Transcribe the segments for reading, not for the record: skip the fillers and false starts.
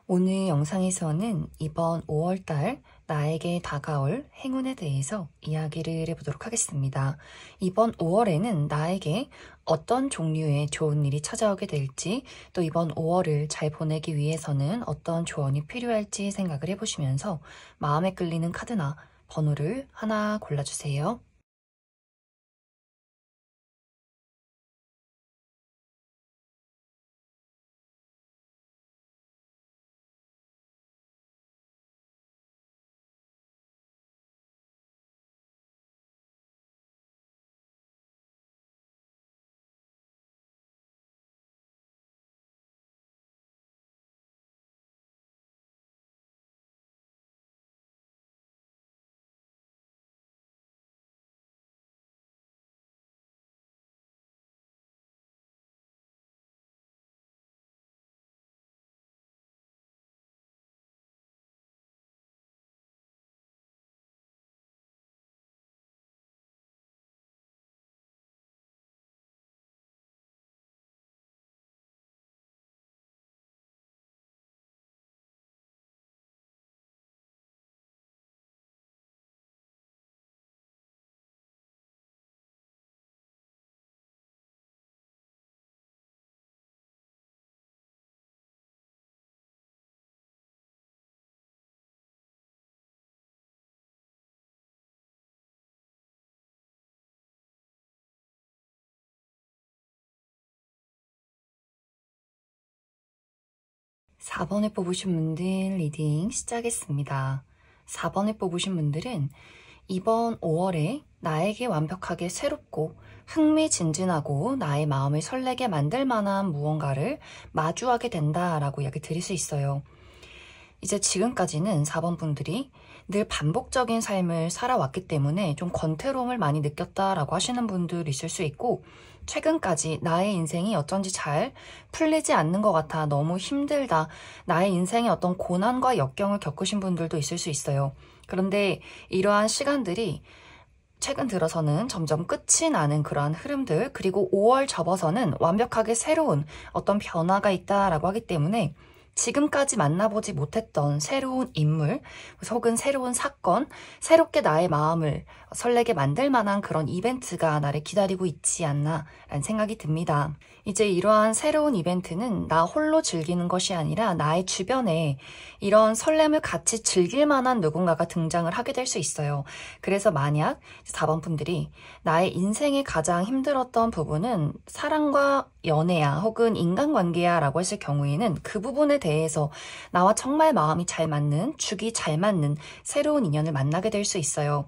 오늘 영상에서는 이번 5월달 나에게 다가올 행운에 대해서 이야기를 해보도록 하겠습니다. 이번 5월에는 나에게 어떤 종류의 좋은 일이 찾아오게 될지, 또 이번 5월을 잘 보내기 위해서는 어떤 조언이 필요할지 생각을 해보시면서 마음에 끌리는 카드나 번호를 하나 골라주세요. 4번에 뽑으신 분들 리딩 시작했습니다. 4번에 뽑으신 분들은 이번 5월에 나에게 완벽하게 새롭고 흥미진진하고 나의 마음을 설레게 만들 만한 무언가를 마주하게 된다라고 이야기 드릴 수 있어요. 이제 지금까지는 4번 분들이 늘 반복적인 삶을 살아왔기 때문에 좀 권태로움을 많이 느꼈다라고 하시는 분들 있을 수 있고, 최근까지 나의 인생이 어쩐지 잘 풀리지 않는 것 같아 너무 힘들다, 나의 인생에 어떤 고난과 역경을 겪으신 분들도 있을 수 있어요. 그런데 이러한 시간들이 최근 들어서는 점점 끝이 나는 그러한 흐름들, 그리고 5월 접어서는 완벽하게 새로운 어떤 변화가 있다라고 하기 때문에 지금까지 만나보지 못했던 새로운 인물 혹은 새로운 사건, 새롭게 나의 마음을 설레게 만들 만한 그런 이벤트가 나를 기다리고 있지 않나 라는 생각이 듭니다. 이제 이러한 새로운 이벤트는 나 홀로 즐기는 것이 아니라 나의 주변에 이런 설렘을 같이 즐길 만한 누군가가 등장을 하게 될 수 있어요. 그래서 만약 4번 분들이 나의 인생에 가장 힘들었던 부분은 사랑과 연애야 혹은 인간관계야 라고 했을 경우에는 그 부분에 대해서 나와 정말 마음이 잘 맞는, 죽이 잘 맞는 새로운 인연을 만나게 될 수 있어요.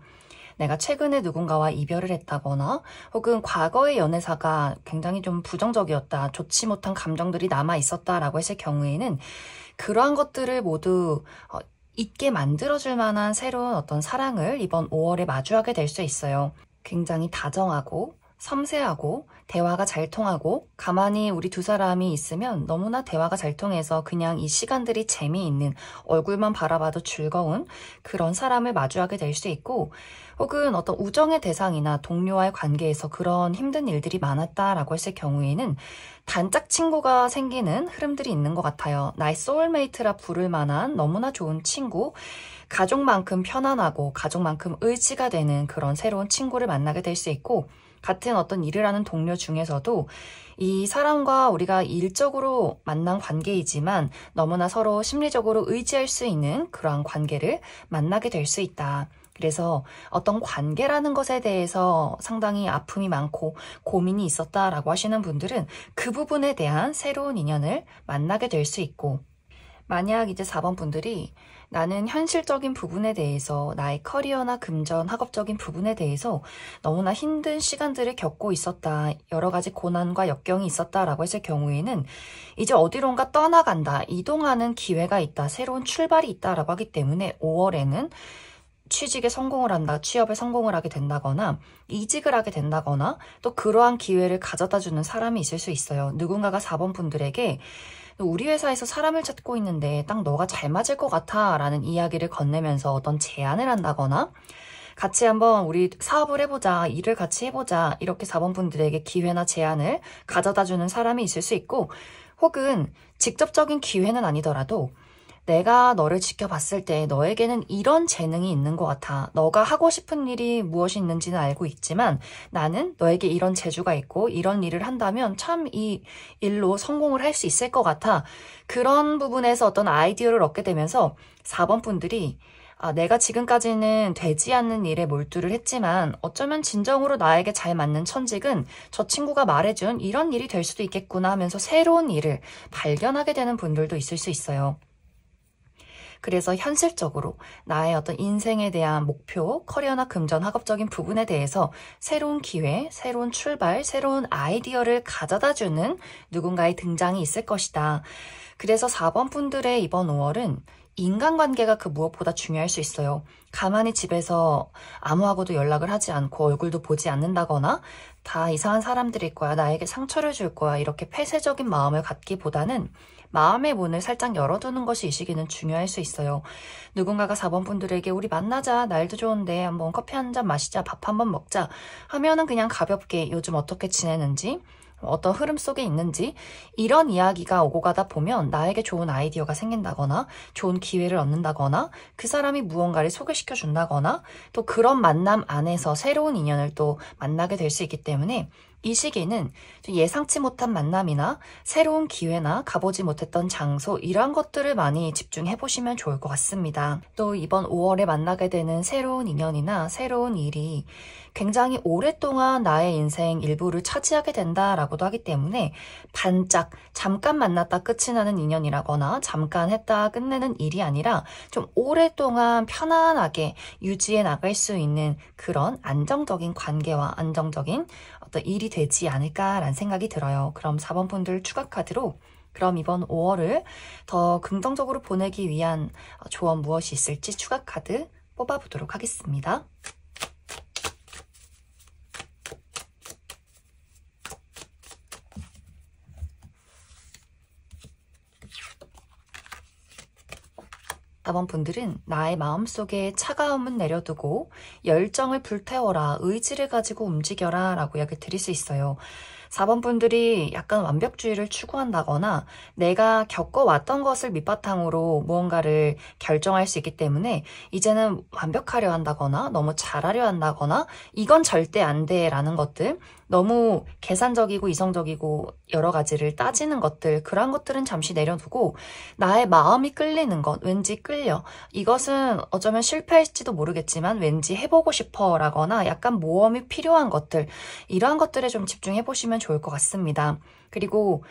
내가 최근에 누군가와 이별을 했다거나 혹은 과거의 연애사가 굉장히 좀 부정적이었다, 좋지 못한 감정들이 남아 있었다라고 했을 경우에는 그러한 것들을 모두 잊게 만들어줄 만한 새로운 어떤 사랑을 이번 5월에 마주하게 될 수 있어요. 굉장히 다정하고 섬세하고 대화가 잘 통하고 가만히 우리 두 사람이 있으면 너무나 대화가 잘 통해서 그냥 이 시간들이 재미있는, 얼굴만 바라봐도 즐거운 그런 사람을 마주하게 될 수 있고, 혹은 어떤 우정의 대상이나 동료와의 관계에서 그런 힘든 일들이 많았다라고 했을 경우에는 단짝 친구가 생기는 흐름들이 있는 것 같아요. 나의 소울메이트라 부를 만한 너무나 좋은 친구, 가족만큼 편안하고 가족만큼 의지가 되는 그런 새로운 친구를 만나게 될 수 있고, 같은 어떤 일을 하는 동료 중에서도 이 사람과 우리가 일적으로 만난 관계이지만 너무나 서로 심리적으로 의지할 수 있는 그러한 관계를 만나게 될 수 있다. 그래서 어떤 관계라는 것에 대해서 상당히 아픔이 많고 고민이 있었다라고 하시는 분들은 그 부분에 대한 새로운 인연을 만나게 될 수 있고, 만약 이제 4번 분들이 나는 현실적인 부분에 대해서, 나의 커리어나 금전, 학업적인 부분에 대해서 너무나 힘든 시간들을 겪고 있었다, 여러 가지 고난과 역경이 있었다라고 했을 경우에는 이제 어디론가 떠나간다, 이동하는 기회가 있다, 새로운 출발이 있다라고 하기 때문에 5월에는 취직에 성공을 한다, 취업에 성공을 하게 된다거나 이직을 하게 된다거나 또 그러한 기회를 가져다 주는 사람이 있을 수 있어요. 누군가가 4번 분들에게 우리 회사에서 사람을 찾고 있는데 딱 너가 잘 맞을 것 같아 라는 이야기를 건네면서 어떤 제안을 한다거나 같이 한번 우리 사업을 해보자, 일을 같이 해보자, 이렇게 4번 분들에게 기회나 제안을 가져다 주는 사람이 있을 수 있고, 혹은 직접적인 기회는 아니더라도 내가 너를 지켜봤을 때 너에게는 이런 재능이 있는 것 같아. 너가 하고 싶은 일이 무엇이 있는지는 알고 있지만 나는 너에게 이런 재주가 있고 이런 일을 한다면 참 이 일로 성공을 할 수 있을 것 같아. 그런 부분에서 어떤 아이디어를 얻게 되면서 4번 분들이 내가 지금까지는 되지 않는 일에 몰두를 했지만 어쩌면 진정으로 나에게 잘 맞는 천직은 저 친구가 말해준 이런 일이 될 수도 있겠구나 하면서 새로운 일을 발견하게 되는 분들도 있을 수 있어요. 그래서 현실적으로 나의 어떤 인생에 대한 목표, 커리어나 금전, 학업적인 부분에 대해서 새로운 기회, 새로운 출발, 새로운 아이디어를 가져다주는 누군가의 등장이 있을 것이다. 그래서 4번 분들의 이번 5월은 인간관계가 그 무엇보다 중요할 수 있어요. 가만히 집에서 아무하고도 연락을 하지 않고 얼굴도 보지 않는다거나 다 이상한 사람들일 거야, 나에게 상처를 줄 거야, 이렇게 폐쇄적인 마음을 갖기보다는 마음의 문을 살짝 열어두는 것이 이 시기는 중요할 수 있어요. 누군가가 4번 분들에게 우리 만나자, 날도 좋은데 한번 커피 한 잔 마시자, 밥 한번 먹자 하면은 그냥 가볍게 요즘 어떻게 지내는지, 어떤 흐름 속에 있는지 이런 이야기가 오고 가다 보면 나에게 좋은 아이디어가 생긴다거나 좋은 기회를 얻는다거나 그 사람이 무언가를 소개시켜 준다거나 또 그런 만남 안에서 새로운 인연을 또 만나게 될 수 있기 때문에 이 시기는 예상치 못한 만남이나 새로운 기회나 가보지 못했던 장소 이런 것들을 많이 집중해 보시면 좋을 것 같습니다. 또 이번 5월에 만나게 되는 새로운 인연이나 새로운 일이 굉장히 오랫동안 나의 인생 일부를 차지하게 된다라고도 하기 때문에 반짝 잠깐 만났다 끝이 나는 인연이라거나 잠깐 했다 끝내는 일이 아니라 좀 오랫동안 편안하게 유지해 나갈 수 있는 그런 안정적인 관계와 안정적인 어떤 일이 되지 않을까라는 생각이 들어요. 그럼 4번 분들 추가 카드로 그럼 이번 5월을 더 긍정적으로 보내기 위한 조언 무엇이 있을지 추가 카드 뽑아보도록 하겠습니다. 다번 분들은 나의 마음속에 차가움은 내려두고 열정을 불태워라, 의지를 가지고 움직여라 라고 이야기 드릴 수 있어요. 4번 분들이 약간 완벽주의를 추구한다거나 내가 겪어왔던 것을 밑바탕으로 무언가를 결정할 수 있기 때문에 이제는 완벽하려 한다거나 너무 잘하려 한다거나 이건 절대 안 돼 라는 것들, 너무 계산적이고 이성적이고 여러 가지를 따지는 것들, 그런 것들은 잠시 내려두고 나의 마음이 끌리는 것, 왠지 끌려, 이것은 어쩌면 실패할지도 모르겠지만 왠지 해보고 싶어 라거나 약간 모험이 필요한 것들, 이러한 것들에 좀 집중해 보시면 좋을 것 같습니다. 그리고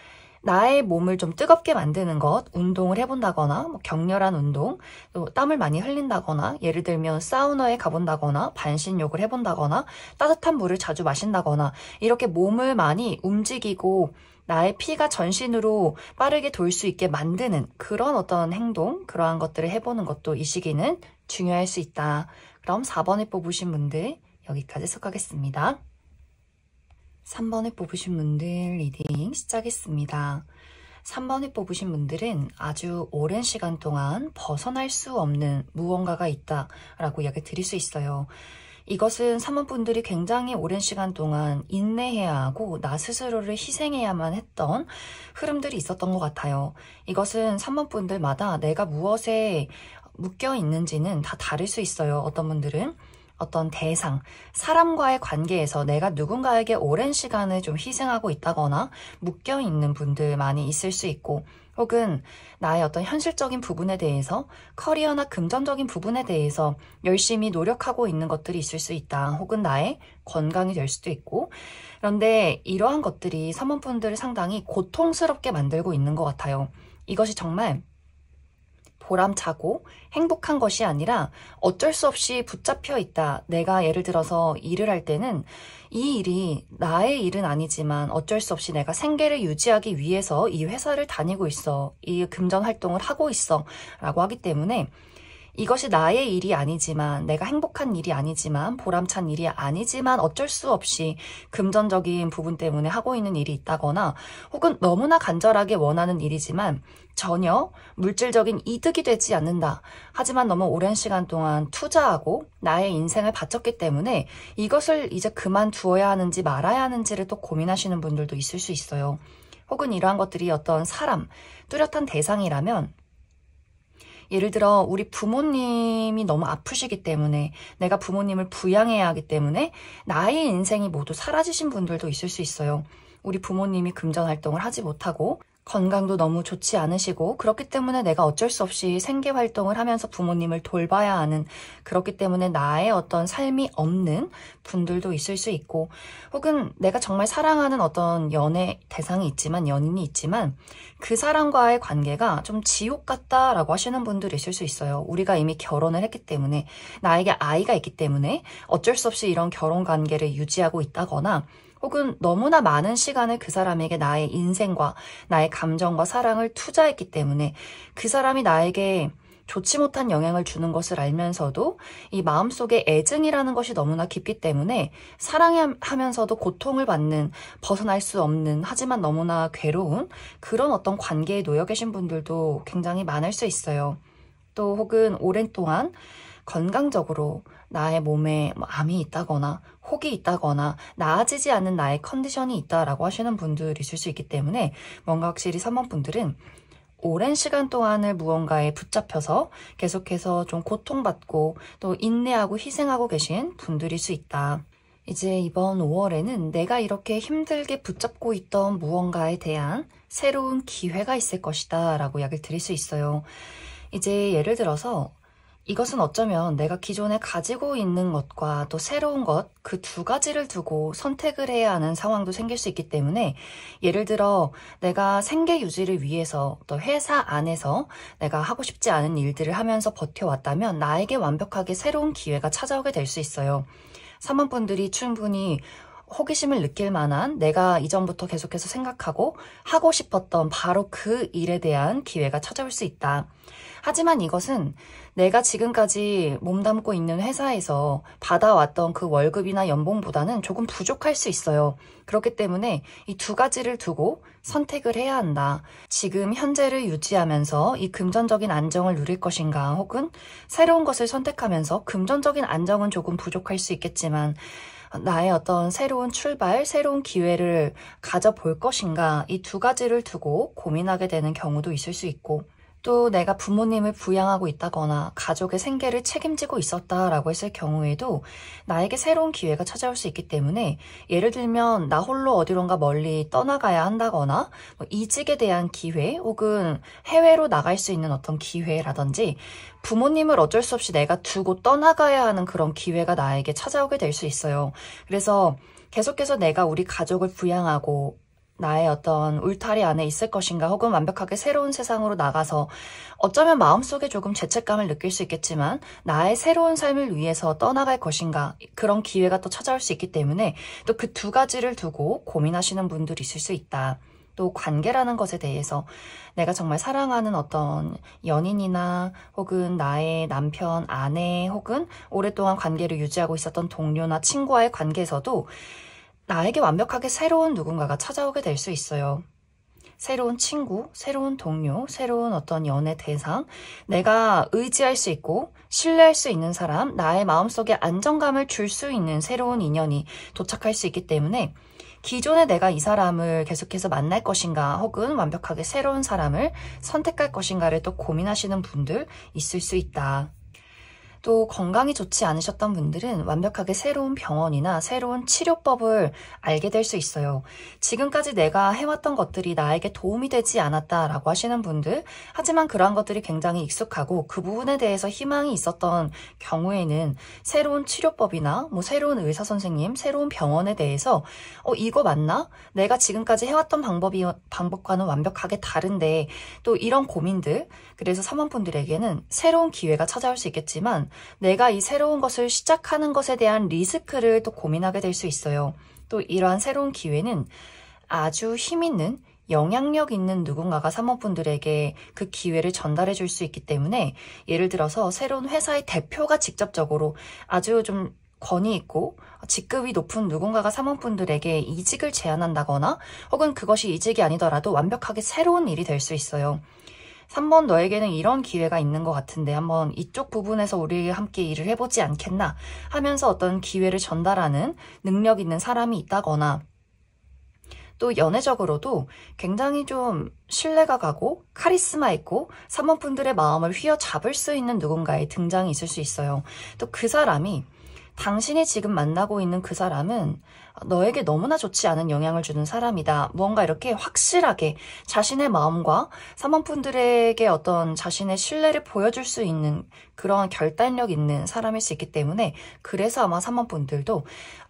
나의 몸을 좀 뜨겁게 만드는 것, 운동을 해본다거나 뭐 격렬한 운동, 또 땀을 많이 흘린다거나 예를 들면 사우나에 가본다거나 반신욕을 해본다거나 따뜻한 물을 자주 마신다거나 이렇게 몸을 많이 움직이고 나의 피가 전신으로 빠르게 돌 수 있게 만드는 그런 어떤 행동, 그러한 것들을 해보는 것도 이 시기는 중요할 수 있다. 그럼 4번에 뽑으신 분들 여기까지 속하겠습니다. 3번에 뽑으신 분들 리딩 시작했습니다. 3번에 뽑으신 분들은 아주 오랜 시간 동안 벗어날 수 없는 무언가가 있다라고 이야기 드릴 수 있어요. 이것은 3번 분들이 굉장히 오랜 시간 동안 인내해야 하고 나 스스로를 희생해야만 했던 흐름들이 있었던 것 같아요. 이것은 3번 분들마다 내가 무엇에 묶여 있는지는 다 다를 수 있어요. 어떤 분들은 어떤 대상, 사람과의 관계에서 내가 누군가에게 오랜 시간을 좀 희생하고 있다거나 묶여있는 분들 많이 있을 수 있고, 혹은 나의 어떤 현실적인 부분에 대해서, 커리어나 금전적인 부분에 대해서 열심히 노력하고 있는 것들이 있을 수 있다. 혹은 나의 건강이 될 수도 있고, 그런데 이러한 것들이 사모분들을 상당히 고통스럽게 만들고 있는 것 같아요. 이것이 정말 보람차고 행복한 것이 아니라 어쩔 수 없이 붙잡혀 있다. 내가 예를 들어서 일을 할 때는 이 일이 나의 일은 아니지만 어쩔 수 없이 내가 생계를 유지하기 위해서 이 회사를 다니고 있어. 이 금전 활동을 하고 있어. 라고 하기 때문에 이것이 나의 일이 아니지만, 내가 행복한 일이 아니지만, 보람찬 일이 아니지만 어쩔 수 없이 금전적인 부분 때문에 하고 있는 일이 있다거나, 혹은 너무나 간절하게 원하는 일이지만 전혀 물질적인 이득이 되지 않는다. 하지만 너무 오랜 시간 동안 투자하고 나의 인생을 바쳤기 때문에 이것을 이제 그만두어야 하는지 말아야 하는지를 또 고민하시는 분들도 있을 수 있어요. 혹은 이러한 것들이 어떤 사람, 뚜렷한 대상이라면 예를 들어 우리 부모님이 너무 아프시기 때문에 내가 부모님을 부양해야 하기 때문에 나의 인생이 모두 사라지신 분들도 있을 수 있어요. 우리 부모님이 금전 활동을 하지 못하고 건강도 너무 좋지 않으시고 그렇기 때문에 내가 어쩔 수 없이 생계 활동을 하면서 부모님을 돌봐야 하는, 그렇기 때문에 나의 어떤 삶이 없는 분들도 있을 수 있고, 혹은 내가 정말 사랑하는 어떤 연애 대상이 있지만, 연인이 있지만 그 사람과의 관계가 좀 지옥 같다라고 하시는 분들이 있을 수 있어요. 우리가 이미 결혼을 했기 때문에, 나에게 아이가 있기 때문에 어쩔 수 없이 이런 결혼 관계를 유지하고 있다거나, 혹은 너무나 많은 시간을 그 사람에게 나의 인생과 나의 감정과 사랑을 투자했기 때문에 그 사람이 나에게 좋지 못한 영향을 주는 것을 알면서도 이 마음속에 애증이라는 것이 너무나 깊기 때문에 사랑하면서도 고통을 받는, 벗어날 수 없는, 하지만 너무나 괴로운 그런 어떤 관계에 놓여 계신 분들도 굉장히 많을 수 있어요. 또 혹은 오랜 동안 건강적으로 나의 몸에 암이 있다거나 혹이 있다거나 나아지지 않는 나의 컨디션이 있다라고 하시는 분들이 있을 수 있기 때문에 뭔가 확실히 3번 분들은 오랜 시간 동안을 무언가에 붙잡혀서 계속해서 좀 고통받고 또 인내하고 희생하고 계신 분들일 수 있다. 이제 이번 5월에는 내가 이렇게 힘들게 붙잡고 있던 무언가에 대한 새로운 기회가 있을 것이다 라고 이야기를 드릴 수 있어요. 이제 예를 들어서 이것은 어쩌면 내가 기존에 가지고 있는 것과 또 새로운 것, 그 두 가지를 두고 선택을 해야 하는 상황도 생길 수 있기 때문에, 예를 들어 내가 생계 유지를 위해서 또 회사 안에서 내가 하고 싶지 않은 일들을 하면서 버텨왔다면 나에게 완벽하게 새로운 기회가 찾아오게 될 수 있어요. 3번 분들이 충분히 호기심을 느낄 만한, 내가 이전부터 계속해서 생각하고 하고 싶었던 바로 그 일에 대한 기회가 찾아올 수 있다. 하지만 이것은 내가 지금까지 몸담고 있는 회사에서 받아왔던 그 월급이나 연봉보다는 조금 부족할 수 있어요. 그렇기 때문에 이 두 가지를 두고 선택을 해야 한다. 지금 현재를 유지하면서 이 금전적인 안정을 누릴 것인가, 혹은 새로운 것을 선택하면서 금전적인 안정은 조금 부족할 수 있겠지만 나의 어떤 새로운 출발, 새로운 기회를 가져볼 것인가, 이 두 가지를 두고 고민하게 되는 경우도 있을 수 있고, 또 내가 부모님을 부양하고 있다거나 가족의 생계를 책임지고 있었다라고 했을 경우에도 나에게 새로운 기회가 찾아올 수 있기 때문에, 예를 들면 나 홀로 어디론가 멀리 떠나가야 한다거나 이직에 대한 기회, 혹은 해외로 나갈 수 있는 어떤 기회라든지 부모님을 어쩔 수 없이 내가 두고 떠나가야 하는 그런 기회가 나에게 찾아오게 될 수 있어요. 그래서 계속해서 내가 우리 가족을 부양하고 나의 어떤 울타리 안에 있을 것인가, 혹은 완벽하게 새로운 세상으로 나가서 어쩌면 마음속에 조금 죄책감을 느낄 수 있겠지만 나의 새로운 삶을 위해서 떠나갈 것인가, 그런 기회가 또 찾아올 수 있기 때문에 또 그 두 가지를 두고 고민하시는 분들이 있을 수 있다. 또 관계라는 것에 대해서 내가 정말 사랑하는 어떤 연인이나 혹은 나의 남편, 아내, 혹은 오랫동안 관계를 유지하고 있었던 동료나 친구와의 관계에서도 나에게 완벽하게 새로운 누군가가 찾아오게 될 수 있어요. 새로운 친구, 새로운 동료, 새로운 어떤 연애 대상, 내가 의지할 수 있고 신뢰할 수 있는 사람, 나의 마음속에 안정감을 줄 수 있는 새로운 인연이 도착할 수 있기 때문에 기존에 내가 이 사람을 계속해서 만날 것인가, 혹은 완벽하게 새로운 사람을 선택할 것인가를 또 고민하시는 분들 있을 수 있다. 또 건강이 좋지 않으셨던 분들은 완벽하게 새로운 병원이나 새로운 치료법을 알게 될 수 있어요. 지금까지 내가 해왔던 것들이 나에게 도움이 되지 않았다라고 하시는 분들, 하지만 그러한 것들이 굉장히 익숙하고 그 부분에 대해서 희망이 있었던 경우에는 새로운 치료법이나 새로운 의사 선생님, 새로운 병원에 대해서 이거 맞나? 내가 지금까지 해왔던 방법과는 완벽하게 다른데, 또 이런 고민들, 그래서 사모분들에게는 새로운 기회가 찾아올 수 있겠지만 내가 이 새로운 것을 시작하는 것에 대한 리스크를 또 고민하게 될 수 있어요. 또 이러한 새로운 기회는 아주 힘있는, 영향력 있는 누군가가 사모분들에게 그 기회를 전달해 줄 수 있기 때문에, 예를 들어서 새로운 회사의 대표가 직접적으로 아주 좀 권위 있고 직급이 높은 누군가가 사모분들에게 이직을 제안한다거나, 혹은 그것이 이직이 아니더라도 완벽하게 새로운 일이 될 수 있어요. 3번 너에게는 이런 기회가 있는 것 같은데 한번 이쪽 부분에서 우리 함께 일을 해보지 않겠나 하면서 어떤 기회를 전달하는 능력 있는 사람이 있다거나, 또 연애적으로도 굉장히 좀 신뢰가 가고 카리스마 있고 3번 분들의 마음을 휘어잡을 수 있는 누군가의 등장이 있을 수 있어요. 또 그 사람이 당신이 지금 만나고 있는 그 사람은 너에게 너무나 좋지 않은 영향을 주는 사람이다. 무언가 이렇게 확실하게 자신의 마음과 3번 분들에게 어떤 자신의 신뢰를 보여줄 수 있는 그런 결단력 있는 사람일 수 있기 때문에 그래서 아마 3번 분들도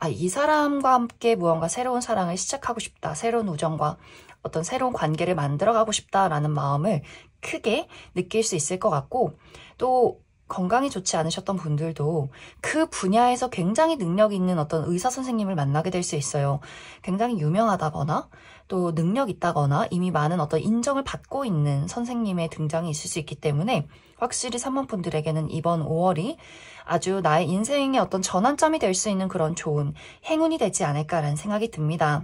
이 사람과 함께 무언가 새로운 사랑을 시작하고 싶다. 새로운 우정과 어떤 새로운 관계를 만들어가고 싶다라는 마음을 크게 느낄 수 있을 것 같고 또 건강이 좋지 않으셨던 분들도 그 분야에서 굉장히 능력 있는 어떤 의사 선생님을 만나게 될 수 있어요. 굉장히 유명하다거나 또 능력 있다거나 이미 많은 어떤 인정을 받고 있는 선생님의 등장이 있을 수 있기 때문에 확실히 3번 분들에게는 이번 5월이 아주 나의 인생의 어떤 전환점이 될 수 있는 그런 좋은 행운이 되지 않을까라는 생각이 듭니다.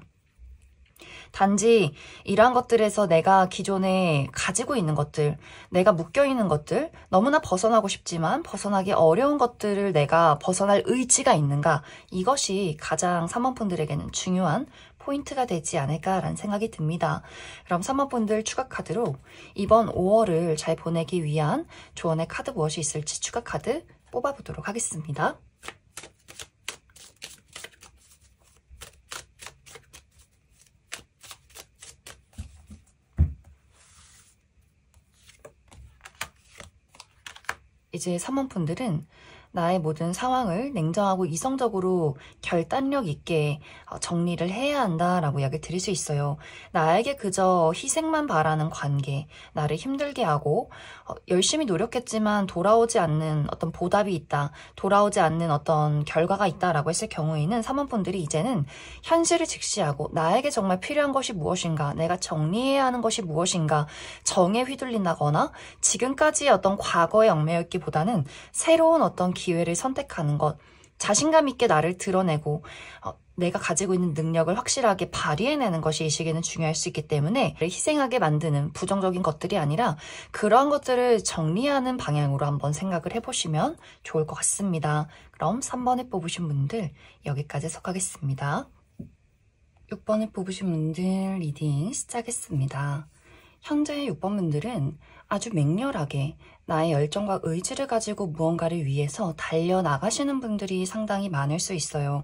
단지 이러한 것들에서 내가 기존에 가지고 있는 것들, 내가 묶여있는 것들, 너무나 벗어나고 싶지만 벗어나기 어려운 것들을 내가 벗어날 의지가 있는가, 이것이 가장 3번 분들에게는 중요한 포인트가 되지 않을까라는 생각이 듭니다. 그럼 3번 분들 추가 카드로 이번 5월을 잘 보내기 위한 조언의 카드 무엇이 있을지 추가 카드 뽑아보도록 하겠습니다. 이제 3번 분들은 나의 모든 상황을 냉정하고 이성적으로 결단력 있게 정리를 해야 한다라고 이야기 드릴 수 있어요. 나에게 그저 희생만 바라는 관계, 나를 힘들게 하고 열심히 노력했지만 돌아오지 않는 어떤 보답이 있다, 돌아오지 않는 어떤 결과가 있다라고 했을 경우에는 3번 분들이 이제는 현실을 직시하고 나에게 정말 필요한 것이 무엇인가, 내가 정리해야 하는 것이 무엇인가 정에 휘둘린다거나 지금까지의 어떤 과거에 얽매였기보다는 새로운 어떤 기회를 선택하는 것, 자신감 있게 나를 드러내고 내가 가지고 있는 능력을 확실하게 발휘해내는 것이 이 시기에는 중요할 수 있기 때문에 희생하게 만드는 부정적인 것들이 아니라 그러한 것들을 정리하는 방향으로 한번 생각을 해보시면 좋을 것 같습니다. 그럼 3번을 뽑으신 분들 여기까지 해석하겠습니다. 6번을 뽑으신 분들 리딩 시작했습니다. 현재의 6번 분들은 아주 맹렬하게 나의 열정과 의지를 가지고 무언가를 위해서 달려나가시는 분들이 상당히 많을 수 있어요.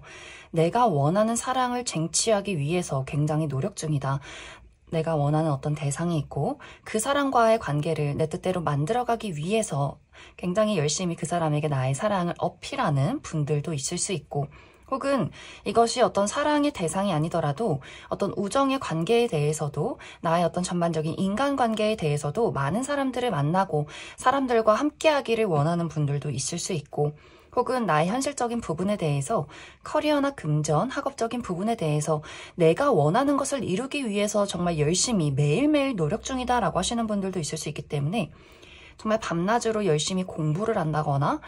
내가 원하는 사랑을 쟁취하기 위해서 굉장히 노력 중이다. 내가 원하는 어떤 대상이 있고 그 사람과의 관계를 내 뜻대로 만들어가기 위해서 굉장히 열심히 그 사람에게 나의 사랑을 어필하는 분들도 있을 수 있고 혹은 이것이 어떤 사랑의 대상이 아니더라도 어떤 우정의 관계에 대해서도 나의 어떤 전반적인 인간관계에 대해서도 많은 사람들을 만나고 사람들과 함께하기를 원하는 분들도 있을 수 있고 혹은 나의 현실적인 부분에 대해서 커리어나 금전, 학업적인 부분에 대해서 내가 원하는 것을 이루기 위해서 정말 열심히 매일매일 노력 중이다라고 하시는 분들도 있을 수 있기 때문에 정말 밤낮으로 열심히 공부를 한다거나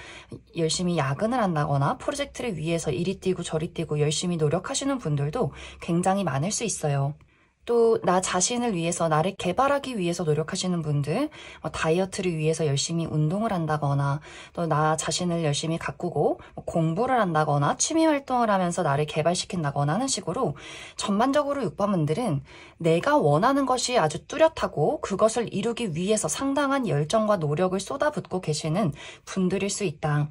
열심히 야근을 한다거나 프로젝트를 위해서 이리 뛰고 저리 뛰고 열심히 노력하시는 분들도 굉장히 많을 수 있어요. 또 나 자신을 위해서 나를 개발하기 위해서 노력하시는 분들, 다이어트를 위해서 열심히 운동을 한다거나 또 나 자신을 열심히 가꾸고 공부를 한다거나 취미활동을 하면서 나를 개발시킨다거나 하는 식으로 전반적으로 6번 분들은 내가 원하는 것이 아주 뚜렷하고 그것을 이루기 위해서 상당한 열정과 노력을 쏟아붓고 계시는 분들일 수 있다.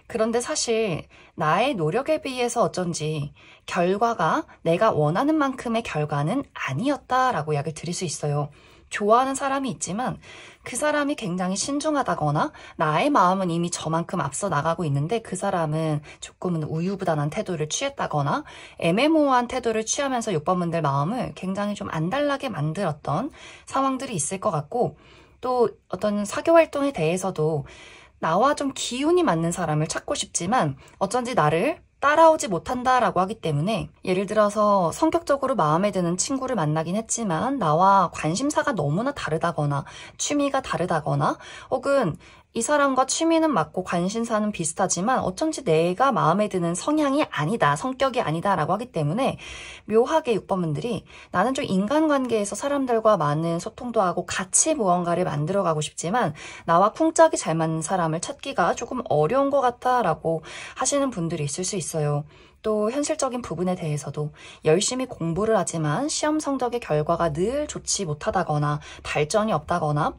그런데 사실 나의 노력에 비해서 어쩐지 결과가 내가 원하는 만큼의 결과는 아니었다라고 이야기를 드릴 수 있어요. 좋아하는 사람이 있지만 그 사람이 굉장히 신중하다거나 나의 마음은 이미 저만큼 앞서 나가고 있는데 그 사람은 조금은 우유부단한 태도를 취했다거나 애매모호한 태도를 취하면서 6번분들 마음을 굉장히 좀 안달나게 만들었던 상황들이 있을 것 같고 또 어떤 사교 활동에 대해서도 나와 좀 기운이 맞는 사람을 찾고 싶지만 어쩐지 나를 따라오지 못한다라고 하기 때문에 예를 들어서 성격적으로 마음에 드는 친구를 만나긴 했지만 나와 관심사가 너무나 다르다거나 취미가 다르다거나 혹은 이 사람과 취미는 맞고 관심사는 비슷하지만 어쩐지 내가 마음에 드는 성향이 아니다, 성격이 아니다 라고 하기 때문에 묘하게 6번분들이 나는 좀 인간관계에서 사람들과 많은 소통도 하고 같이 무언가를 만들어가고 싶지만 나와 쿵짝이 잘 맞는 사람을 찾기가 조금 어려운 것 같아 라고 하시는 분들이 있을 수 있어요. 또 현실적인 부분에 대해서도 열심히 공부를 하지만 시험 성적의 결과가 늘 좋지 못하다거나 발전이 없다거나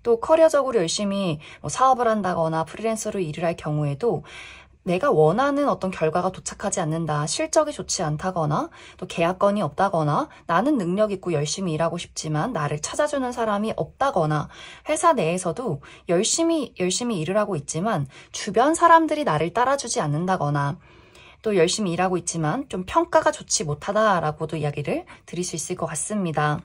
또 커리어적으로 열심히 사업을 한다거나 프리랜서로 일을 할 경우에도 내가 원하는 어떤 결과가 도착하지 않는다, 실적이 좋지 않다거나 또 계약건이 없다거나 나는 능력 있고 열심히 일하고 싶지만 나를 찾아주는 사람이 없다거나 회사 내에서도 열심히 일을 하고 있지만 주변 사람들이 나를 따라주지 않는다거나 또 열심히 일하고 있지만 좀 평가가 좋지 못하다라고도 이야기를 드릴 수 있을 것 같습니다.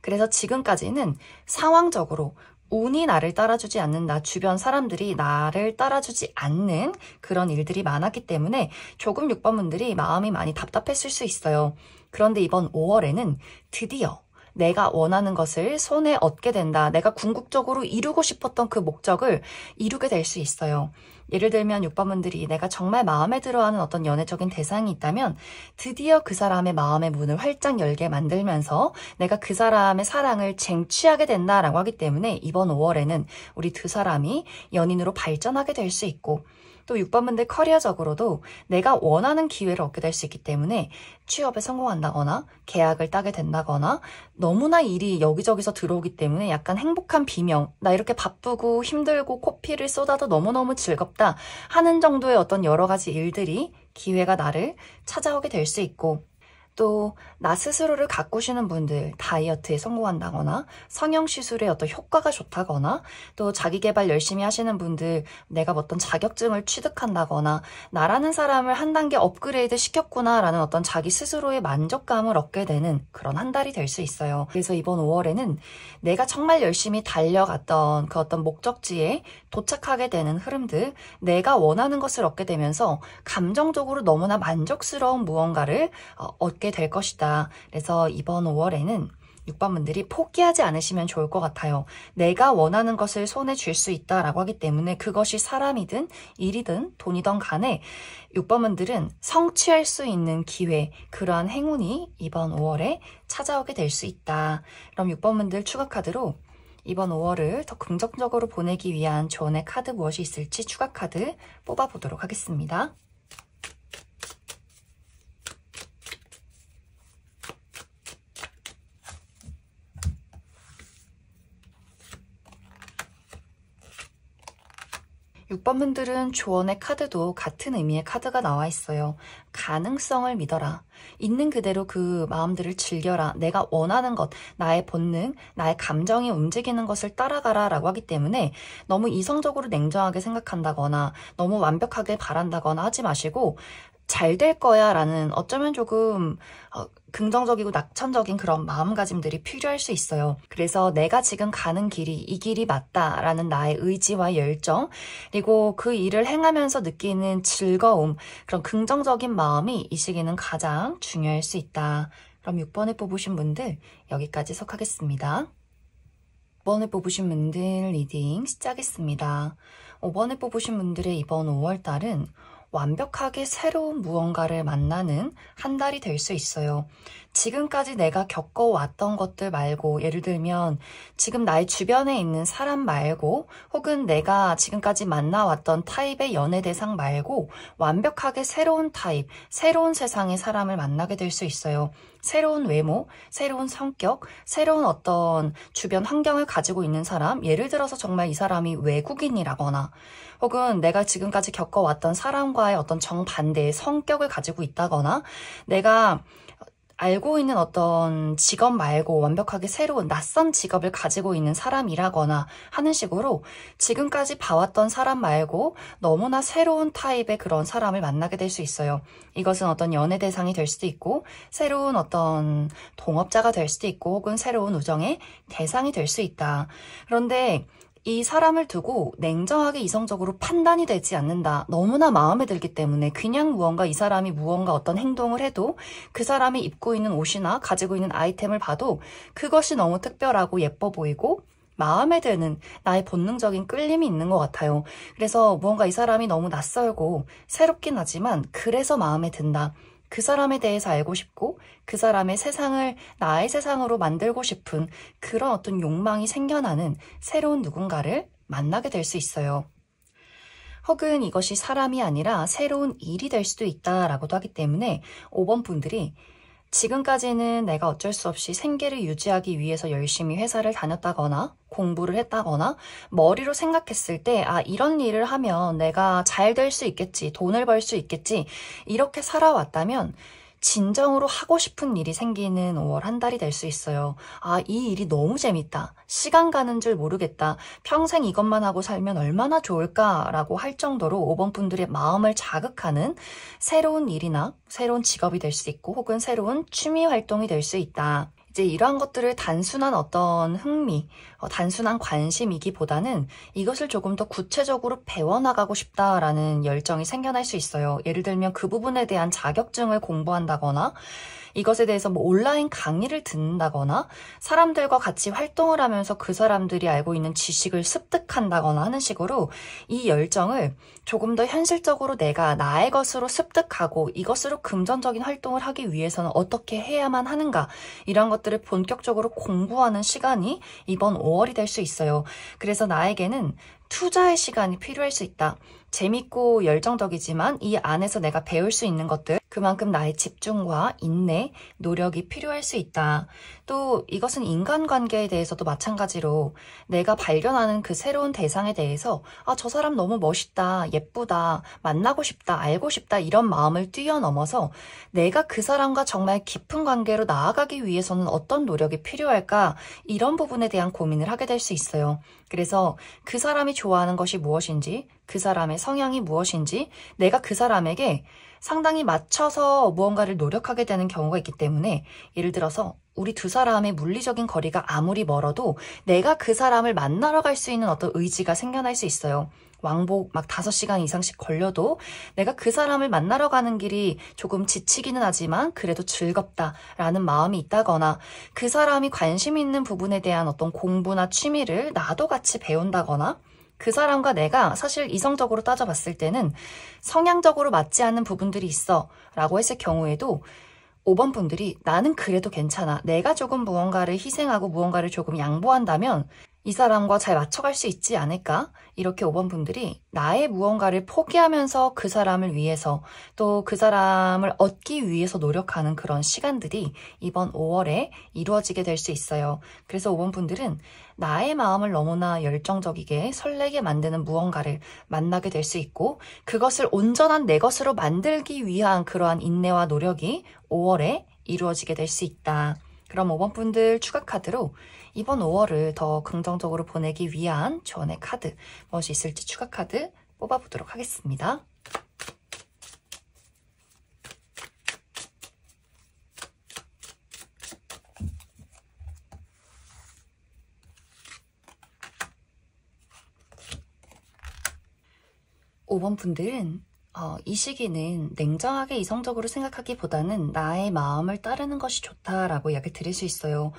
그래서 지금까지는 상황적으로 운이 나를 따라주지 않는다, 주변 사람들이 나를 따라주지 않는 그런 일들이 많았기 때문에 조금 6번분들이 마음이 많이 답답했을 수 있어요. 그런데 이번 5월에는 드디어 내가 원하는 것을 손에 얻게 된다. 내가 궁극적으로 이루고 싶었던 그 목적을 이루게 될 수 있어요. 예를 들면 6번분들이 내가 정말 마음에 들어하는 어떤 연애적인 대상이 있다면 드디어 그 사람의 마음의 문을 활짝 열게 만들면서 내가 그 사람의 사랑을 쟁취하게 된다라고 하기 때문에 이번 5월에는 우리 두 사람이 연인으로 발전하게 될 수 있고 또 6번분들 커리어적으로도 내가 원하는 기회를 얻게 될 수 있기 때문에 취업에 성공한다거나 계약을 따게 된다거나 너무나 일이 여기저기서 들어오기 때문에 약간 행복한 비명, 나 이렇게 바쁘고 힘들고 코피를 쏟아도 너무너무 즐겁다 하는 정도의 어떤 여러 가지 일들이 기회가 나를 찾아오게 될 수 있고 또 나 스스로를 가꾸시는 분들, 다이어트에 성공한다거나 성형시술에 어떤 효과가 좋다거나 또 자기계발 열심히 하시는 분들 내가 어떤 자격증을 취득한다거나 나라는 사람을 한 단계 업그레이드 시켰구나 라는 어떤 자기 스스로의 만족감을 얻게 되는 그런 한 달이 될 수 있어요. 그래서 이번 5월에는 내가 정말 열심히 달려갔던 그 어떤 목적지에 도착하게 되는 흐름들, 내가 원하는 것을 얻게 되면서 감정적으로 너무나 만족스러운 무언가를 얻게 될 것이다. 그래서 이번 5월에는 6번분들이 포기하지 않으시면 좋을 것 같아요. 내가 원하는 것을 손에 쥘 수 있다라고 하기 때문에 그것이 사람이든 일이든 돈이든 간에 6번분들은 성취할 수 있는 기회, 그러한 행운이 이번 5월에 찾아오게 될 수 있다. 그럼 6번분들 추가 카드로 이번 5월을 더 긍정적으로 보내기 위한 조언의 카드 무엇이 있을지 추가 카드 뽑아보도록 하겠습니다. 6번분들은 조언의 카드도 같은 의미의 카드가 나와 있어요. 가능성을 믿어라. 있는 그대로 그 마음들을 즐겨라. 내가 원하는 것, 나의 본능, 나의 감정이 움직이는 것을 따라가라 라고 하기 때문에 너무 이성적으로 냉정하게 생각한다거나 너무 완벽하게 바란다거나 하지 마시고 잘 될 거야 라는 어쩌면 조금 긍정적이고 낙천적인 그런 마음가짐들이 필요할 수 있어요. 그래서 내가 지금 가는 길이 이 길이 맞다라는 나의 의지와 열정, 그리고 그 일을 행하면서 느끼는 즐거움, 그런 긍정적인 마음이 이 시기는 가장 중요할 수 있다. 그럼 6번을 뽑으신 분들 여기까지 속하겠습니다. 5번을 뽑으신 분들 리딩 시작했습니다. 5번을 뽑으신 분들의 이번 5월달은 완벽하게 새로운 무언가를 만나는 한 달이 될 수 있어요. 지금까지 내가 겪어왔던 것들 말고, 예를 들면 지금 나의 주변에 있는 사람 말고 혹은 내가 지금까지 만나왔던 타입의 연애 대상 말고 완벽하게 새로운 타입, 새로운 세상의 사람을 만나게 될 수 있어요. 새로운 외모, 새로운 성격, 새로운 어떤 주변 환경을 가지고 있는 사람, 예를 들어서 정말 이 사람이 외국인이라거나 혹은 내가 지금까지 겪어왔던 사람과의 어떤 정반대의 성격을 가지고 있다거나 내가 알고 있는 어떤 직업 말고 완벽하게 새로운 낯선 직업을 가지고 있는 사람이라거나 하는 식으로 지금까지 봐왔던 사람 말고 너무나 새로운 타입의 그런 사람을 만나게 될 수 있어요. 이것은 어떤 연애 대상이 될 수도 있고 새로운 어떤 동업자가 될 수도 있고 혹은 새로운 우정의 대상이 될 수 있다. 그런데 이 사람을 두고 냉정하게 이성적으로 판단이 되지 않는다. 너무나 마음에 들기 때문에 그냥 무언가 이 사람이 무언가 어떤 행동을 해도 그 사람이 입고 있는 옷이나 가지고 있는 아이템을 봐도 그것이 너무 특별하고 예뻐 보이고 마음에 드는 나의 본능적인 끌림이 있는 것 같아요. 그래서 무언가 이 사람이 너무 낯설고 새롭긴 하지만 그래서 마음에 든다. 그 사람에 대해서 알고 싶고 그 사람의 세상을 나의 세상으로 만들고 싶은 그런 어떤 욕망이 생겨나는 새로운 누군가를 만나게 될 수 있어요. 혹은 이것이 사람이 아니라 새로운 일이 될 수도 있다라고도 하기 때문에 5번 분들이 지금까지는 내가 어쩔 수 없이 생계를 유지하기 위해서 열심히 회사를 다녔다거나 공부를 했다거나 머리로 생각했을 때 이런 일을 하면 내가 잘 될 수 있겠지, 돈을 벌 수 있겠지 이렇게 살아왔다면 진정으로 하고 싶은 일이 생기는 5월 한 달이 될 수 있어요. 이 일이 너무 재밌다. 시간 가는 줄 모르겠다. 평생 이것만 하고 살면 얼마나 좋을까라고 할 정도로 5번 분들의 마음을 자극하는 새로운 일이나 새로운 직업이 될 수 있고 혹은 새로운 취미 활동이 될 수 있다. 이제 이러한 것들을 단순한 어떤 흥미, 단순한 관심이기보다는 이것을 조금 더 구체적으로 배워나가고 싶다라는 열정이 생겨날 수 있어요. 예를 들면 그 부분에 대한 자격증을 공부한다거나 이것에 대해서 온라인 강의를 듣는다거나 사람들과 같이 활동을 하면서 그 사람들이 알고 있는 지식을 습득한다거나 하는 식으로 이 열정을 조금 더 현실적으로 내가 나의 것으로 습득하고 이것으로 금전적인 활동을 하기 위해서는 어떻게 해야만 하는가 이런 것들을 본격적으로 공부하는 시간이 이번 5월이 될 수 있어요. 그래서 나에게는 투자의 시간이 필요할 수 있다. 재밌고 열정적이지만 이 안에서 내가 배울 수 있는 것들 그만큼 나의 집중과 인내, 노력이 필요할 수 있다. 또 이것은 인간관계에 대해서도 마찬가지로 내가 발견하는 그 새로운 대상에 대해서 저 사람 너무 멋있다, 예쁘다, 만나고 싶다, 알고 싶다 이런 마음을 뛰어넘어서 내가 그 사람과 정말 깊은 관계로 나아가기 위해서는 어떤 노력이 필요할까 이런 부분에 대한 고민을 하게 될 수 있어요. 그래서 그 사람이 좋아하는 것이 무엇인지 그 사람의 성향이 무엇인지 내가 그 사람에게 상당히 맞춰서 무언가를 노력하게 되는 경우가 있기 때문에 예를 들어서 우리 두 사람의 물리적인 거리가 아무리 멀어도 내가 그 사람을 만나러 갈 수 있는 어떤 의지가 생겨날 수 있어요. 왕복 막 5시간 이상씩 걸려도 내가 그 사람을 만나러 가는 길이 조금 지치기는 하지만 그래도 즐겁다라는 마음이 있다거나 그 사람이 관심 있는 부분에 대한 어떤 공부나 취미를 나도 같이 배운다거나 그 사람과 내가 사실 이성적으로 따져봤을 때는 성향적으로 맞지 않는 부분들이 있어 라고 했을 경우에도 5번 분들이 나는 그래도 괜찮아. 내가 조금 무언가를 희생하고 무언가를 조금 양보한다면 이 사람과 잘 맞춰갈 수 있지 않을까? 이렇게 5번 분들이 나의 무언가를 포기하면서 그 사람을 위해서 또 그 사람을 얻기 위해서 노력하는 그런 시간들이 이번 5월에 이루어지게 될 수 있어요. 그래서 5번 분들은 나의 마음을 너무나 열정적이게 설레게 만드는 무언가를 만나게 될 수 있고 그것을 온전한 내 것으로 만들기 위한 그러한 인내와 노력이 5월에 이루어지게 될 수 있다. 그럼 5번 분들 추가 카드로 이번 5월을 더 긍정적으로 보내기 위한 조언의 카드 무엇이 있을지 추가 카드 뽑아보도록 하겠습니다. (5번) 분들은 이 시기는 냉정하게 이성적으로 생각하기보다는 나의 마음을 따르는 것이 좋다라고 이야기 드릴 수 있어요.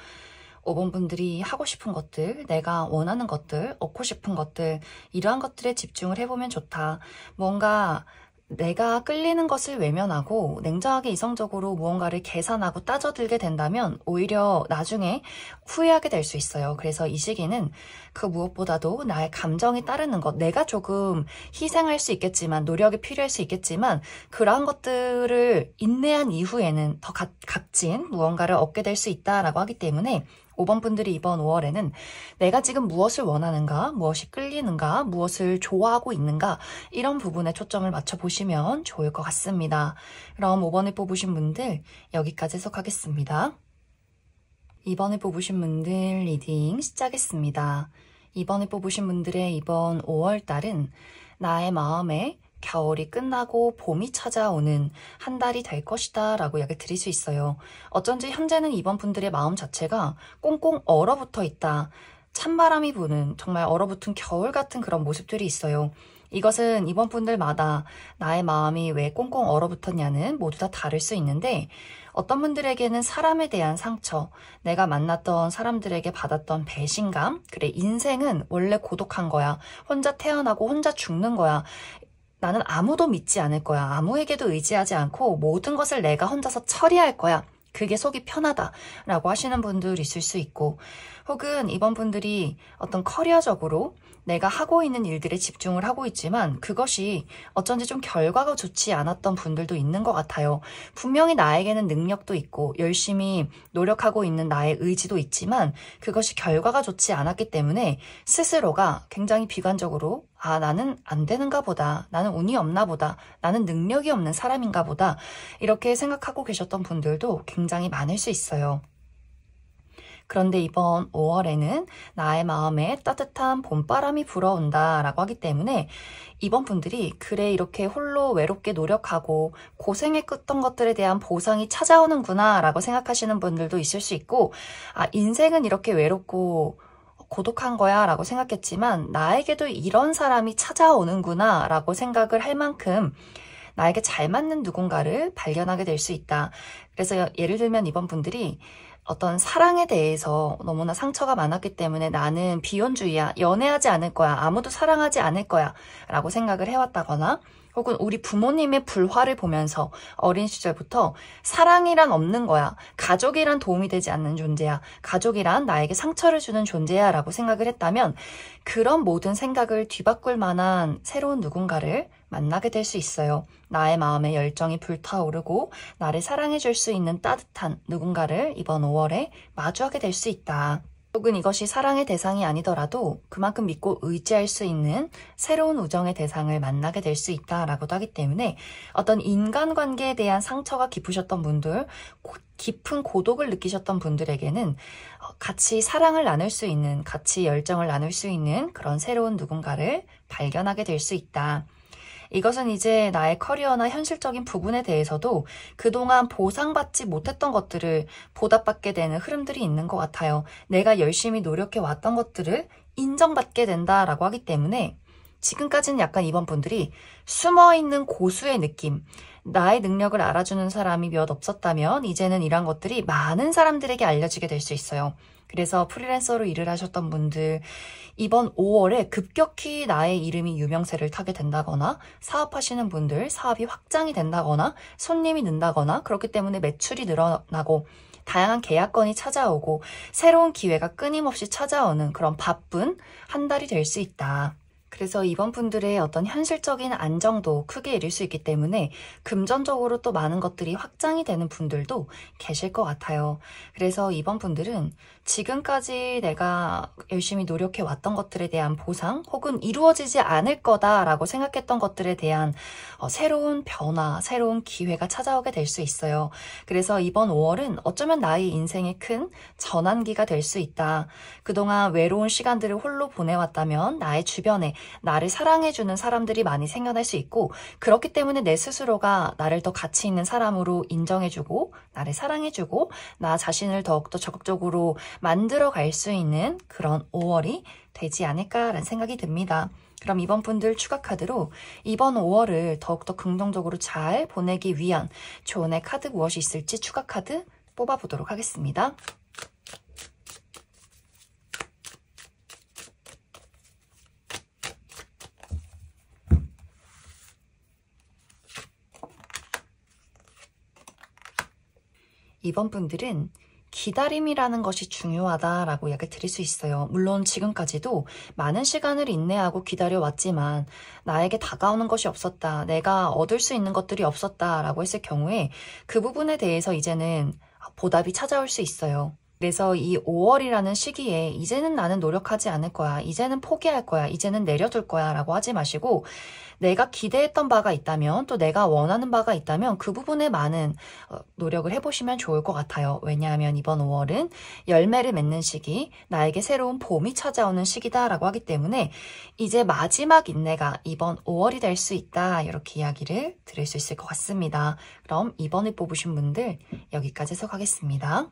5번 분들이 하고 싶은 것들, 내가 원하는 것들, 얻고 싶은 것들 이러한 것들에 집중을 해보면 좋다. 뭔가 내가 끌리는 것을 외면하고 냉정하게 이성적으로 무언가를 계산하고 따져들게 된다면 오히려 나중에 후회하게 될 수 있어요. 그래서 이 시기는 그 무엇보다도 나의 감정이 따르는 것, 내가 조금 희생할 수 있겠지만 노력이 필요할 수 있겠지만 그러한 것들을 인내한 이후에는 더 값진 무언가를 얻게 될 수 있다라고 하기 때문에 5번 분들이 이번 5월에는 내가 지금 무엇을 원하는가, 무엇이 끌리는가, 무엇을 좋아하고 있는가 이런 부분에 초점을 맞춰보시면 좋을 것 같습니다. 그럼 5번을 뽑으신 분들 여기까지 해석하겠습니다. 2번을 뽑으신 분들 리딩 시작했습니다. 2번을 뽑으신 분들의 이번 5월달은 나의 마음에 겨울이 끝나고 봄이 찾아오는 한 달이 될 것이다 라고 이야기 드릴 수 있어요. 어쩐지 현재는 이번 분들의 마음 자체가 꽁꽁 얼어붙어 있다. 찬바람이 부는 정말 얼어붙은 겨울 같은 그런 모습들이 있어요. 이것은 이번 분들마다 나의 마음이 왜 꽁꽁 얼어붙었냐는 모두 다 다를 수 있는데 어떤 분들에게는 사람에 대한 상처, 내가 만났던 사람들에게 받았던 배신감, 그래 인생은 원래 고독한 거야. 혼자 태어나고 혼자 죽는 거야. 나는 아무도 믿지 않을 거야. 아무에게도 의지하지 않고 모든 것을 내가 혼자서 처리할 거야. 그게 속이 편하다라고 하시는 분들 있을 수 있고 혹은 이번 분들이 어떤 커리어적으로 내가 하고 있는 일들에 집중을 하고 있지만 그것이 어쩐지 좀 결과가 좋지 않았던 분들도 있는 것 같아요. 분명히 나에게는 능력도 있고 열심히 노력하고 있는 나의 의지도 있지만 그것이 결과가 좋지 않았기 때문에 스스로가 굉장히 비관적으로 나는 안 되는가 보다. 나는 운이 없나 보다. 나는 능력이 없는 사람인가 보다. 이렇게 생각하고 계셨던 분들도 굉장히 많을 수 있어요. 그런데 이번 5월에는 나의 마음에 따뜻한 봄바람이 불어온다 라고 하기 때문에 이번 분들이 그래 이렇게 홀로 외롭게 노력하고 고생했던 것들에 대한 보상이 찾아오는구나 라고 생각하시는 분들도 있을 수 있고 인생은 이렇게 외롭고 고독한 거야 라고 생각했지만 나에게도 이런 사람이 찾아오는구나 라고 생각을 할 만큼 나에게 잘 맞는 누군가를 발견하게 될 수 있다. 그래서 예를 들면 이번 분들이 어떤 사랑에 대해서 너무나 상처가 많았기 때문에 나는 비혼주의야, 연애하지 않을 거야, 아무도 사랑하지 않을 거야 라고 생각을 해왔다거나 혹은 우리 부모님의 불화를 보면서 어린 시절부터 사랑이란 없는 거야, 가족이란 도움이 되지 않는 존재야, 가족이란 나에게 상처를 주는 존재야 라고 생각을 했다면 그런 모든 생각을 뒤바꿀 만한 새로운 누군가를 만나게 될 수 있어요. 나의 마음에 열정이 불타오르고 나를 사랑해줄 수 있는 따뜻한 누군가를 이번 5월에 마주하게 될 수 있다. 혹은 이것이 사랑의 대상이 아니더라도 그만큼 믿고 의지할 수 있는 새로운 우정의 대상을 만나게 될 수 있다라고도 하기 때문에 어떤 인간관계에 대한 상처가 깊으셨던 분들, 깊은 고독을 느끼셨던 분들에게는 같이 사랑을 나눌 수 있는, 같이 열정을 나눌 수 있는 그런 새로운 누군가를 발견하게 될 수 있다. 이것은 이제 나의 커리어나 현실적인 부분에 대해서도 그동안 보상받지 못했던 것들을 보답받게 되는 흐름들이 있는 것 같아요. 내가 열심히 노력해 왔던 것들을 인정받게 된다라고 하기 때문에 지금까지는 약간 이번 분들이 숨어있는 고수의 느낌, 나의 능력을 알아주는 사람이 몇 없었다면 이제는 이런 것들이 많은 사람들에게 알려지게 될 수 있어요. 그래서 프리랜서로 일을 하셨던 분들 이번 5월에 급격히 나의 이름이 유명세를 타게 된다거나 사업하시는 분들 사업이 확장이 된다거나 손님이 는다거나 그렇기 때문에 매출이 늘어나고 다양한 계약건이 찾아오고 새로운 기회가 끊임없이 찾아오는 그런 바쁜 한 달이 될 수 있다. 그래서 이번 분들의 어떤 현실적인 안정도 크게 이룰 수 있기 때문에 금전적으로 또 많은 것들이 확장이 되는 분들도 계실 것 같아요. 그래서 이번 분들은 지금까지 내가 열심히 노력해 왔던 것들에 대한 보상 혹은 이루어지지 않을 거다라고 생각했던 것들에 대한 새로운 변화, 새로운 기회가 찾아오게 될 수 있어요. 그래서 이번 5월은 어쩌면 나의 인생의 큰 전환기가 될 수 있다. 그동안 외로운 시간들을 홀로 보내왔다면 나의 주변에 나를 사랑해주는 사람들이 많이 생겨날 수 있고 그렇기 때문에 내 스스로가 나를 더 가치 있는 사람으로 인정해주고 나를 사랑해주고 나 자신을 더욱더 적극적으로 만들어갈 수 있는 그런 5월이 되지 않을까라는 생각이 듭니다. 그럼 이번 분들 추가 카드로 이번 5월을 더욱더 긍정적으로 잘 보내기 위한 조언의 카드 무엇이 있을지 추가 카드 뽑아보도록 하겠습니다. 이번 분들은 기다림이라는 것이 중요하다라고 이야기를 드릴 수 있어요. 물론 지금까지도 많은 시간을 인내하고 기다려왔지만 나에게 다가오는 것이 없었다, 내가 얻을 수 있는 것들이 없었다라고 했을 경우에 그 부분에 대해서 이제는 보답이 찾아올 수 있어요. 그래서 이 5월이라는 시기에 이제는 나는 노력하지 않을 거야, 이제는 포기할 거야, 이제는 내려둘 거야 라고 하지 마시고 내가 기대했던 바가 있다면 또 내가 원하는 바가 있다면 그 부분에 많은 노력을 해보시면 좋을 것 같아요. 왜냐하면 이번 5월은 열매를 맺는 시기, 나에게 새로운 봄이 찾아오는 시기다라고 하기 때문에 이제 마지막 인내가 이번 5월이 될 수 있다, 이렇게 이야기를 드릴 수 있을 것 같습니다. 그럼 이번에 뽑으신 분들 여기까지 해서 가겠습니다.